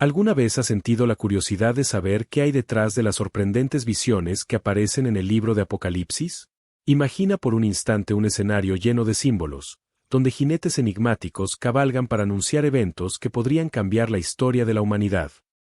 ¿Alguna vez has sentido la curiosidad de saber qué hay detrás de las sorprendentes visiones que aparecen en el libro de Apocalipsis? Imagina por un instante un escenario lleno de símbolos, donde jinetes enigmáticos cabalgan para anunciar eventos que podrían cambiar la historia de la humanidad.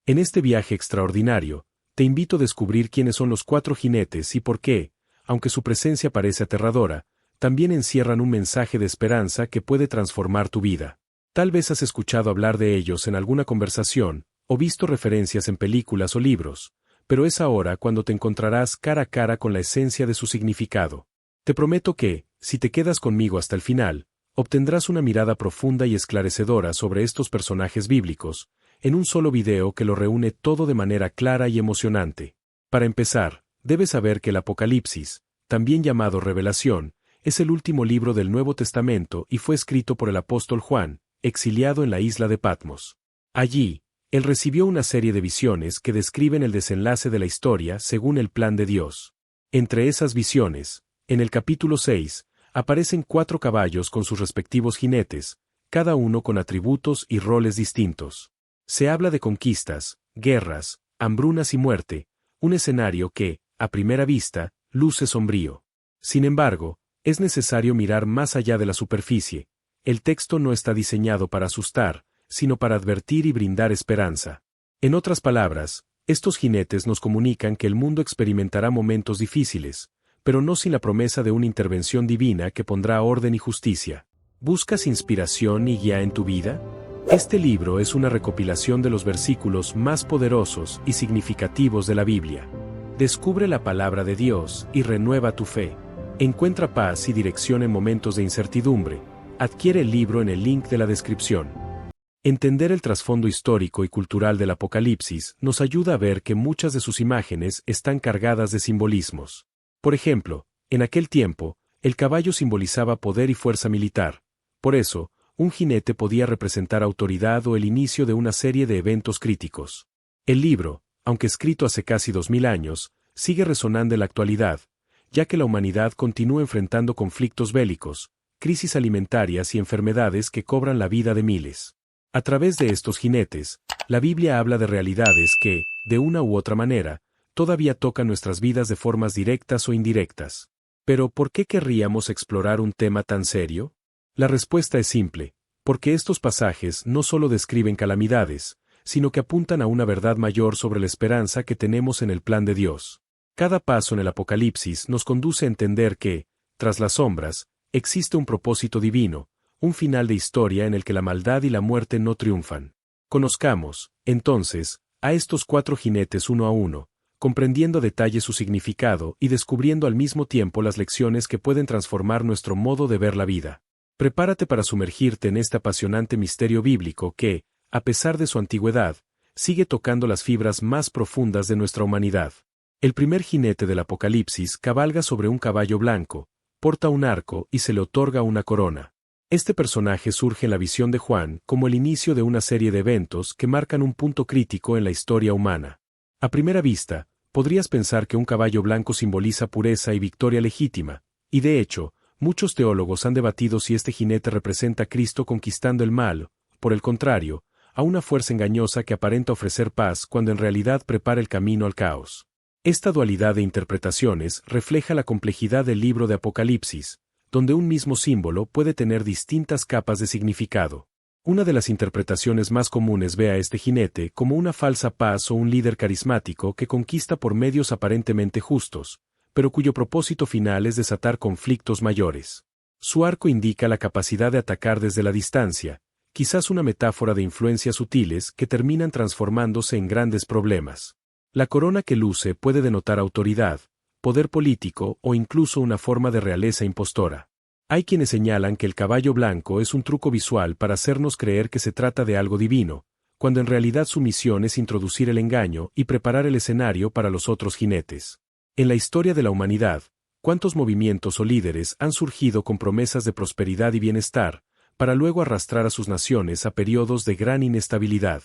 En este viaje extraordinario, te invito a descubrir quiénes son los 4 jinetes y por qué, aunque su presencia parece aterradora, también encierran un mensaje de esperanza que puede transformar tu vida. Tal vez has escuchado hablar de ellos en alguna conversación, o visto referencias en películas o libros, pero es ahora cuando te encontrarás cara a cara con la esencia de su significado. Te prometo que, si te quedas conmigo hasta el final, obtendrás una mirada profunda y esclarecedora sobre estos personajes bíblicos, en un solo video que lo reúne todo de manera clara y emocionante. Para empezar, debes saber que el Apocalipsis, también llamado Revelación, es el último libro del Nuevo Testamento y fue escrito por el apóstol Juan, exiliado en la isla de Patmos. Allí, él recibió una serie de visiones que describen el desenlace de la historia según el plan de Dios. Entre esas visiones, en el capítulo 6, aparecen 4 caballos con sus respectivos jinetes, cada uno con atributos y roles distintos. Se habla de conquistas, guerras, hambrunas y muerte, un escenario que, a primera vista, luce sombrío. Sin embargo, es necesario mirar más allá de la superficie. El texto no está diseñado para asustar, sino para advertir y brindar esperanza. En otras palabras, estos jinetes nos comunican que el mundo experimentará momentos difíciles, pero no sin la promesa de una intervención divina que pondrá orden y justicia. ¿Buscas inspiración y guía en tu vida? Este libro es una recopilación de los versículos más poderosos y significativos de la Biblia. Descubre la palabra de Dios y renueva tu fe. Encuentra paz y dirección en momentos de incertidumbre. Adquiere el libro en el link de la descripción. Entender el trasfondo histórico y cultural del Apocalipsis nos ayuda a ver que muchas de sus imágenes están cargadas de simbolismos. Por ejemplo, en aquel tiempo, el caballo simbolizaba poder y fuerza militar. Por eso, un jinete podía representar autoridad o el inicio de una serie de eventos críticos. El libro, aunque escrito hace casi 2000 años, sigue resonando en la actualidad, ya que la humanidad continúa enfrentando conflictos bélicos, crisis alimentarias y enfermedades que cobran la vida de miles. A través de estos jinetes, la Biblia habla de realidades que, de una u otra manera, todavía tocan nuestras vidas de formas directas o indirectas. Pero ¿por qué querríamos explorar un tema tan serio? La respuesta es simple, porque estos pasajes no solo describen calamidades, sino que apuntan a una verdad mayor sobre la esperanza que tenemos en el plan de Dios. Cada paso en el Apocalipsis nos conduce a entender que, tras las sombras, existe un propósito divino, un final de historia en el que la maldad y la muerte no triunfan. Conozcamos, entonces, a estos 4 jinetes uno a uno, comprendiendo a detalle su significado y descubriendo al mismo tiempo las lecciones que pueden transformar nuestro modo de ver la vida. Prepárate para sumergirte en este apasionante misterio bíblico que, a pesar de su antigüedad, sigue tocando las fibras más profundas de nuestra humanidad. El primer jinete del Apocalipsis cabalga sobre un caballo blanco, porta un arco y se le otorga una corona. Este personaje surge en la visión de Juan como el inicio de una serie de eventos que marcan un punto crítico en la historia humana. A primera vista, podrías pensar que un caballo blanco simboliza pureza y victoria legítima, y de hecho, muchos teólogos han debatido si este jinete representa a Cristo conquistando el mal, por el contrario, a una fuerza engañosa que aparenta ofrecer paz cuando en realidad prepara el camino al caos. Esta dualidad de interpretaciones refleja la complejidad del libro de Apocalipsis, donde un mismo símbolo puede tener distintas capas de significado. Una de las interpretaciones más comunes ve a este jinete como una falsa paz o un líder carismático que conquista por medios aparentemente justos, pero cuyo propósito final es desatar conflictos mayores. Su arco indica la capacidad de atacar desde la distancia, quizás una metáfora de influencias sutiles que terminan transformándose en grandes problemas. La corona que luce puede denotar autoridad, poder político o incluso una forma de realeza impostora. Hay quienes señalan que el caballo blanco es un truco visual para hacernos creer que se trata de algo divino, cuando en realidad su misión es introducir el engaño y preparar el escenario para los otros jinetes. En la historia de la humanidad, ¿cuántos movimientos o líderes han surgido con promesas de prosperidad y bienestar, para luego arrastrar a sus naciones a periodos de gran inestabilidad?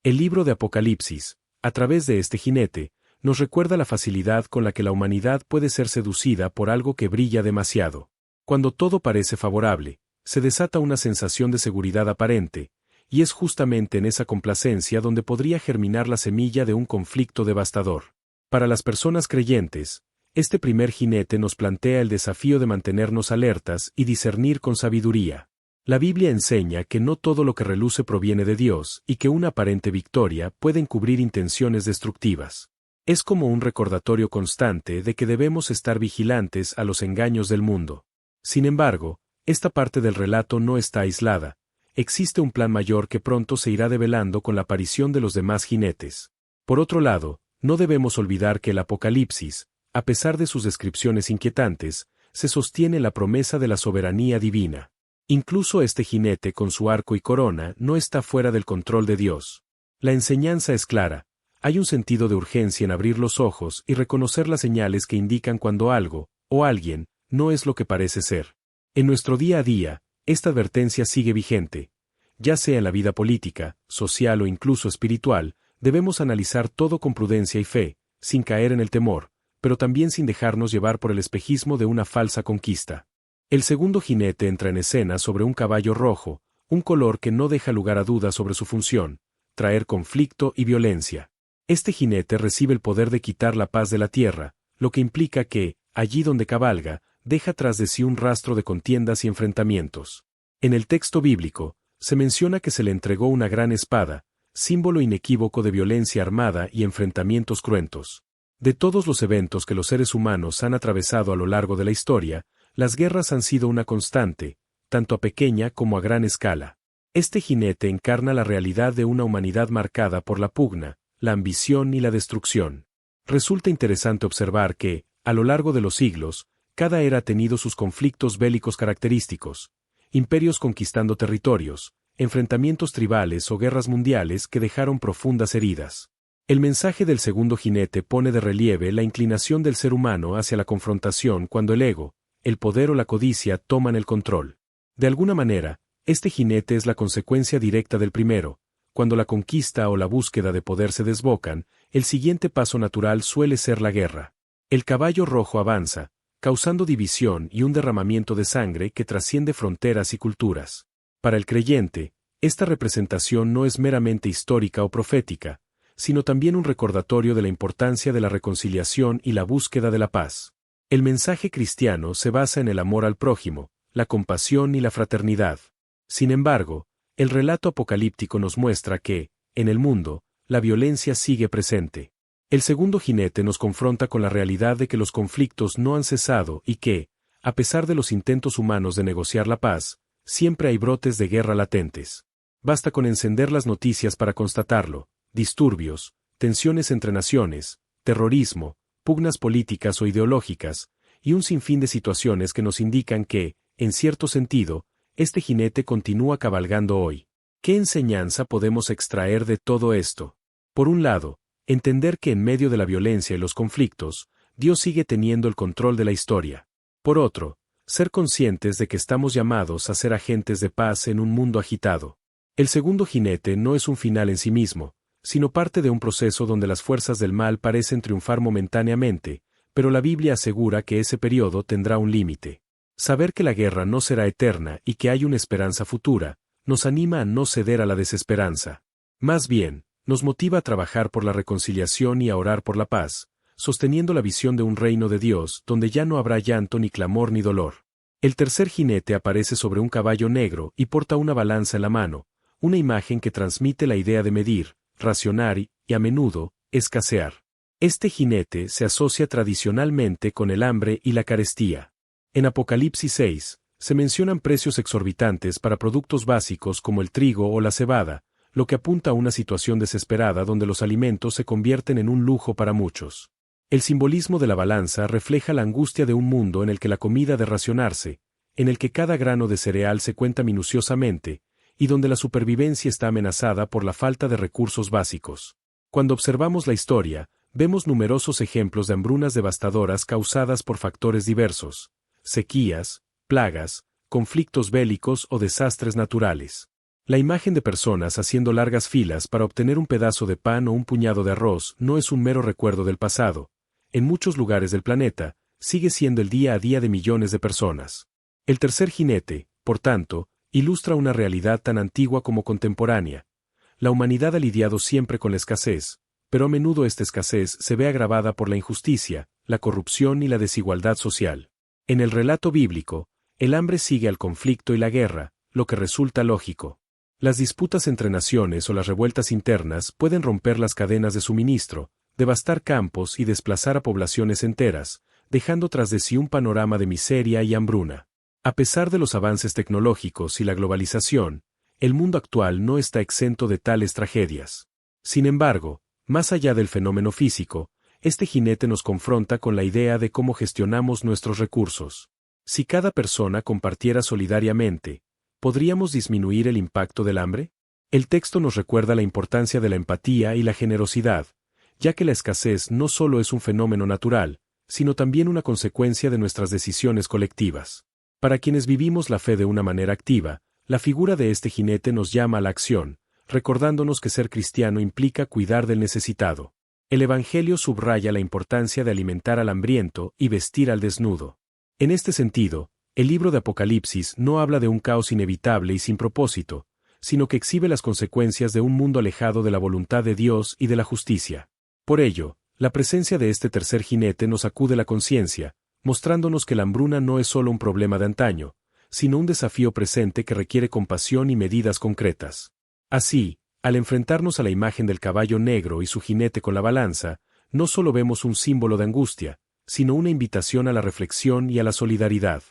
El libro de Apocalipsis, a través de este jinete, nos recuerda la facilidad con la que la humanidad puede ser seducida por algo que brilla demasiado. Cuando todo parece favorable, se desata una sensación de seguridad aparente, y es justamente en esa complacencia donde podría germinar la semilla de un conflicto devastador. Para las personas creyentes, este primer jinete nos plantea el desafío de mantenernos alertas y discernir con sabiduría. La Biblia enseña que no todo lo que reluce proviene de Dios y que una aparente victoria puede encubrir intenciones destructivas. Es como un recordatorio constante de que debemos estar vigilantes a los engaños del mundo. Sin embargo, esta parte del relato no está aislada. Existe un plan mayor que pronto se irá develando con la aparición de los demás jinetes. Por otro lado, no debemos olvidar que el Apocalipsis, a pesar de sus descripciones inquietantes, se sostiene en la promesa de la soberanía divina. Incluso este jinete con su arco y corona no está fuera del control de Dios. La enseñanza es clara. Hay un sentido de urgencia en abrir los ojos y reconocer las señales que indican cuando algo, o alguien, no es lo que parece ser. En nuestro día a día, esta advertencia sigue vigente. Ya sea en la vida política, social o incluso espiritual, debemos analizar todo con prudencia y fe, sin caer en el temor, pero también sin dejarnos llevar por el espejismo de una falsa conquista. El segundo jinete entra en escena sobre un caballo rojo, un color que no deja lugar a dudas sobre su función, traer conflicto y violencia. Este jinete recibe el poder de quitar la paz de la tierra, lo que implica que, allí donde cabalga, deja tras de sí un rastro de contiendas y enfrentamientos. En el texto bíblico, se menciona que se le entregó una gran espada, símbolo inequívoco de violencia armada y enfrentamientos cruentos. De todos los eventos que los seres humanos han atravesado a lo largo de la historia, las guerras han sido una constante, tanto a pequeña como a gran escala. Este jinete encarna la realidad de una humanidad marcada por la pugna, la ambición y la destrucción. Resulta interesante observar que, a lo largo de los siglos, cada era ha tenido sus conflictos bélicos característicos, imperios conquistando territorios, enfrentamientos tribales o guerras mundiales que dejaron profundas heridas. El mensaje del segundo jinete pone de relieve la inclinación del ser humano hacia la confrontación cuando el ego, el poder o la codicia toman el control. De alguna manera, este jinete es la consecuencia directa del primero. Cuando la conquista o la búsqueda de poder se desbocan, el siguiente paso natural suele ser la guerra. El caballo rojo avanza, causando división y un derramamiento de sangre que trasciende fronteras y culturas. Para el creyente, esta representación no es meramente histórica o profética, sino también un recordatorio de la importancia de la reconciliación y la búsqueda de la paz. El mensaje cristiano se basa en el amor al prójimo, la compasión y la fraternidad. Sin embargo, el relato apocalíptico nos muestra que, en el mundo, la violencia sigue presente. El segundo jinete nos confronta con la realidad de que los conflictos no han cesado y que, a pesar de los intentos humanos de negociar la paz, siempre hay brotes de guerra latentes. Basta con encender las noticias para constatarlo: disturbios, tensiones entre naciones, terrorismo, pugnas políticas o ideológicas, y un sinfín de situaciones que nos indican que, en cierto sentido, este jinete continúa cabalgando hoy. ¿Qué enseñanza podemos extraer de todo esto? Por un lado, entender que en medio de la violencia y los conflictos, Dios sigue teniendo el control de la historia. Por otro, ser conscientes de que estamos llamados a ser agentes de paz en un mundo agitado. El segundo jinete no es un final en sí mismo, sino parte de un proceso donde las fuerzas del mal parecen triunfar momentáneamente, pero la Biblia asegura que ese periodo tendrá un límite. Saber que la guerra no será eterna y que hay una esperanza futura, nos anima a no ceder a la desesperanza. Más bien, nos motiva a trabajar por la reconciliación y a orar por la paz, sosteniendo la visión de un reino de Dios donde ya no habrá llanto ni clamor ni dolor. El tercer jinete aparece sobre un caballo negro y porta una balanza en la mano, una imagen que transmite la idea de medir, racionar y, a menudo, escasear. Este jinete se asocia tradicionalmente con el hambre y la carestía. En Apocalipsis 6, se mencionan precios exorbitantes para productos básicos como el trigo o la cebada, lo que apunta a una situación desesperada donde los alimentos se convierten en un lujo para muchos. El simbolismo de la balanza refleja la angustia de un mundo en el que la comida ha de racionarse, en el que cada grano de cereal se cuenta minuciosamente, y donde la supervivencia está amenazada por la falta de recursos básicos. Cuando observamos la historia, vemos numerosos ejemplos de hambrunas devastadoras causadas por factores diversos: sequías, plagas, conflictos bélicos o desastres naturales. La imagen de personas haciendo largas filas para obtener un pedazo de pan o un puñado de arroz no es un mero recuerdo del pasado. En muchos lugares del planeta, sigue siendo el día a día de millones de personas. El tercer jinete, por tanto, Ilustra una realidad tan antigua como contemporánea. La humanidad ha lidiado siempre con la escasez, pero a menudo esta escasez se ve agravada por la injusticia, la corrupción y la desigualdad social. En el relato bíblico, el hambre sigue al conflicto y la guerra, lo que resulta lógico. Las disputas entre naciones o las revueltas internas pueden romper las cadenas de suministro, devastar campos y desplazar a poblaciones enteras, dejando tras de sí un panorama de miseria y hambruna. A pesar de los avances tecnológicos y la globalización, el mundo actual no está exento de tales tragedias. Sin embargo, más allá del fenómeno físico, este jinete nos confronta con la idea de cómo gestionamos nuestros recursos. Si cada persona compartiera solidariamente, ¿podríamos disminuir el impacto del hambre? El texto nos recuerda la importancia de la empatía y la generosidad, ya que la escasez no solo es un fenómeno natural, sino también una consecuencia de nuestras decisiones colectivas. Para quienes vivimos la fe de una manera activa, la figura de este jinete nos llama a la acción, recordándonos que ser cristiano implica cuidar del necesitado. El Evangelio subraya la importancia de alimentar al hambriento y vestir al desnudo. En este sentido, el libro de Apocalipsis no habla de un caos inevitable y sin propósito, sino que exhibe las consecuencias de un mundo alejado de la voluntad de Dios y de la justicia. Por ello, la presencia de este tercer jinete nos sacude la conciencia, mostrándonos que la hambruna no es solo un problema de antaño, sino un desafío presente que requiere compasión y medidas concretas. Así, al enfrentarnos a la imagen del caballo negro y su jinete con la balanza, no solo vemos un símbolo de angustia, sino una invitación a la reflexión y a la solidaridad.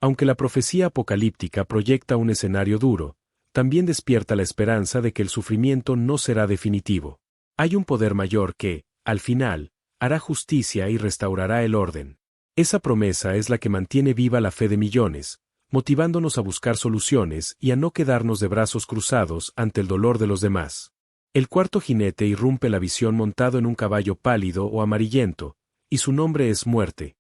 Aunque la profecía apocalíptica proyecta un escenario duro, también despierta la esperanza de que el sufrimiento no será definitivo. Hay un poder mayor que, al final, hará justicia y restaurará el orden. Esa promesa es la que mantiene viva la fe de millones, motivándonos a buscar soluciones y a no quedarnos de brazos cruzados ante el dolor de los demás. El cuarto jinete irrumpe la visión montado en un caballo pálido o amarillento, y su nombre es Muerte.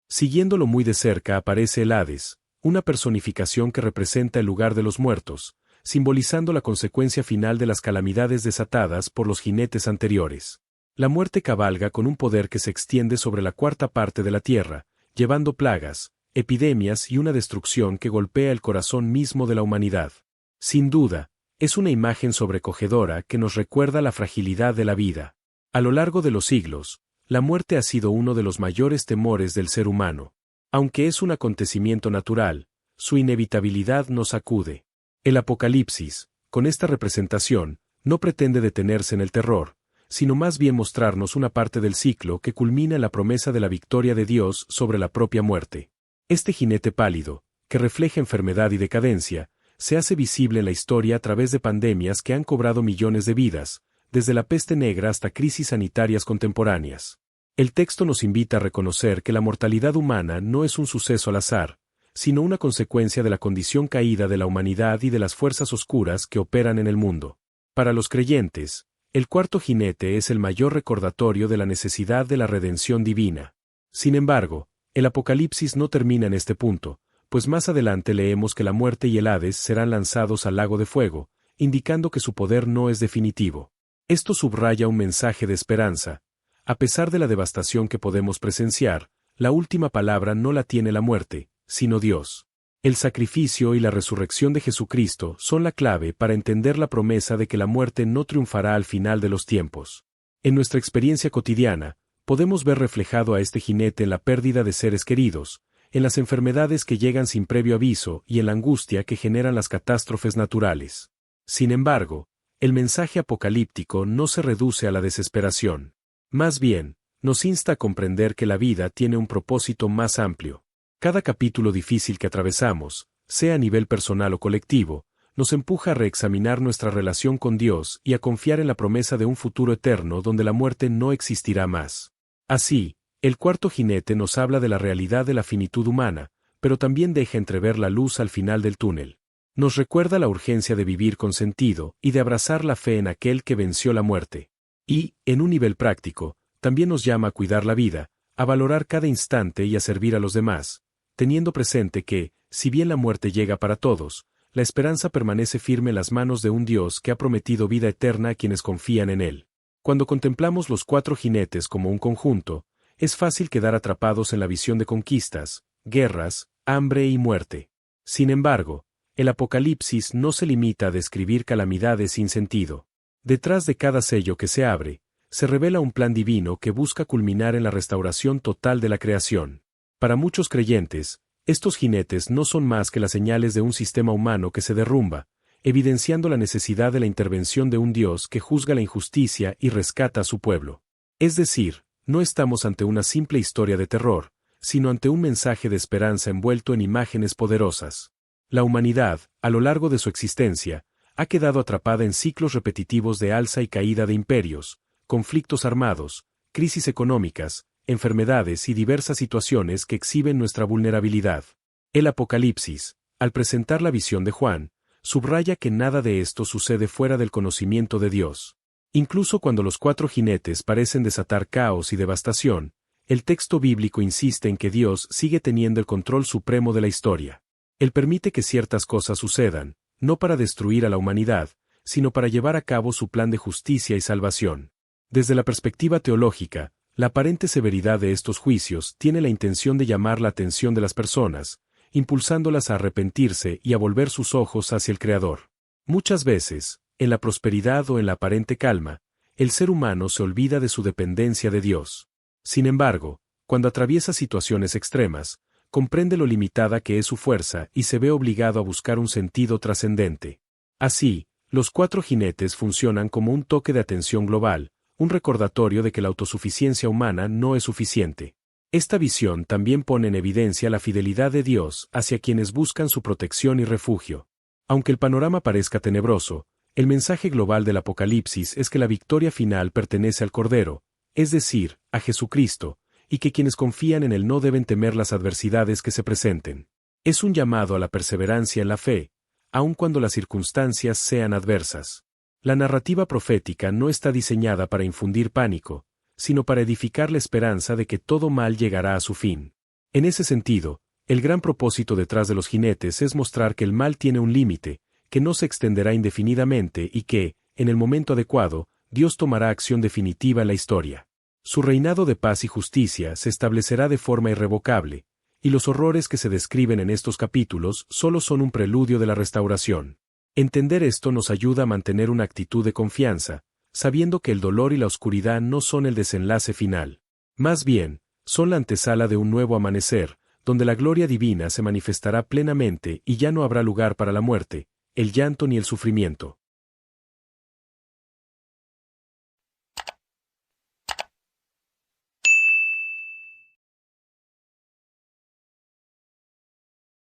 Siguiéndolo muy de cerca aparece el Hades, una personificación que representa el lugar de los muertos, simbolizando la consecuencia final de las calamidades desatadas por los jinetes anteriores. La muerte cabalga con un poder que se extiende sobre la cuarta parte de la tierra, llevando plagas, epidemias y una destrucción que golpea el corazón mismo de la humanidad. Sin duda, es una imagen sobrecogedora que nos recuerda la fragilidad de la vida. A lo largo de los siglos, la muerte ha sido uno de los mayores temores del ser humano. Aunque es un acontecimiento natural, su inevitabilidad nos sacude. El Apocalipsis, con esta representación, no pretende detenerse en el terror, sino más bien mostrarnos una parte del ciclo que culmina en la promesa de la victoria de Dios sobre la propia muerte. Este jinete pálido, que refleja enfermedad y decadencia, se hace visible en la historia a través de pandemias que han cobrado millones de vidas, desde la peste negra hasta crisis sanitarias contemporáneas. El texto nos invita a reconocer que la mortalidad humana no es un suceso al azar, sino una consecuencia de la condición caída de la humanidad y de las fuerzas oscuras que operan en el mundo. Para los creyentes, el cuarto jinete es el mayor recordatorio de la necesidad de la redención divina. Sin embargo, el Apocalipsis no termina en este punto, pues más adelante leemos que la muerte y el Hades serán lanzados al lago de fuego, indicando que su poder no es definitivo. Esto subraya un mensaje de esperanza. A pesar de la devastación que podemos presenciar, la última palabra no la tiene la muerte, sino Dios. El sacrificio y la resurrección de Jesucristo son la clave para entender la promesa de que la muerte no triunfará al final de los tiempos. En nuestra experiencia cotidiana, podemos ver reflejado a este jinete en la pérdida de seres queridos, en las enfermedades que llegan sin previo aviso y en la angustia que generan las catástrofes naturales. Sin embargo, el mensaje apocalíptico no se reduce a la desesperación. Más bien, nos insta a comprender que la vida tiene un propósito más amplio. Cada capítulo difícil que atravesamos, sea a nivel personal o colectivo, nos empuja a reexaminar nuestra relación con Dios y a confiar en la promesa de un futuro eterno donde la muerte no existirá más. Así, el cuarto jinete nos habla de la realidad de la finitud humana, pero también deja entrever la luz al final del túnel. Nos recuerda la urgencia de vivir con sentido y de abrazar la fe en aquel que venció la muerte. Y, en un nivel práctico, también nos llama a cuidar la vida, a valorar cada instante y a servir a los demás, teniendo presente que, si bien la muerte llega para todos, la esperanza permanece firme en las manos de un Dios que ha prometido vida eterna a quienes confían en Él. Cuando contemplamos los cuatro jinetes como un conjunto, es fácil quedar atrapados en la visión de conquistas, guerras, hambre y muerte. Sin embargo, El Apocalipsis no se limita a describir calamidades sin sentido. Detrás de cada sello que se abre, se revela un plan divino que busca culminar en la restauración total de la creación. Para muchos creyentes, estos jinetes no son más que las señales de un sistema humano que se derrumba, evidenciando la necesidad de la intervención de un Dios que juzga la injusticia y rescata a su pueblo. Es decir, no estamos ante una simple historia de terror, sino ante un mensaje de esperanza envuelto en imágenes poderosas. La humanidad, a lo largo de su existencia, ha quedado atrapada en ciclos repetitivos de alza y caída de imperios, conflictos armados, crisis económicas, enfermedades y diversas situaciones que exhiben nuestra vulnerabilidad. El Apocalipsis, al presentar la visión de Juan, subraya que nada de esto sucede fuera del conocimiento de Dios. Incluso cuando los 4 jinetes parecen desatar caos y devastación, el texto bíblico insiste en que Dios sigue teniendo el control supremo de la historia. Él permite que ciertas cosas sucedan, no para destruir a la humanidad, sino para llevar a cabo su plan de justicia y salvación. Desde la perspectiva teológica, la aparente severidad de estos juicios tiene la intención de llamar la atención de las personas, impulsándolas a arrepentirse y a volver sus ojos hacia el Creador. Muchas veces, en la prosperidad o en la aparente calma, el ser humano se olvida de su dependencia de Dios. Sin embargo, cuando atraviesa situaciones extremas, comprende lo limitada que es su fuerza y se ve obligado a buscar un sentido trascendente. Así, los 4 jinetes funcionan como un toque de atención global, un recordatorio de que la autosuficiencia humana no es suficiente. Esta visión también pone en evidencia la fidelidad de Dios hacia quienes buscan su protección y refugio. Aunque el panorama parezca tenebroso, el mensaje global del Apocalipsis es que la victoria final pertenece al Cordero, es decir, a Jesucristo, y que quienes confían en Él no deben temer las adversidades que se presenten. Es un llamado a la perseverancia en la fe, aun cuando las circunstancias sean adversas. La narrativa profética no está diseñada para infundir pánico, sino para edificar la esperanza de que todo mal llegará a su fin. En ese sentido, el gran propósito detrás de los jinetes es mostrar que el mal tiene un límite, que no se extenderá indefinidamente y que, en el momento adecuado, Dios tomará acción definitiva en la historia. Su reinado de paz y justicia se establecerá de forma irrevocable, y los horrores que se describen en estos capítulos solo son un preludio de la restauración. Entender esto nos ayuda a mantener una actitud de confianza, sabiendo que el dolor y la oscuridad no son el desenlace final. Más bien, son la antesala de un nuevo amanecer, donde la gloria divina se manifestará plenamente y ya no habrá lugar para la muerte, el llanto ni el sufrimiento.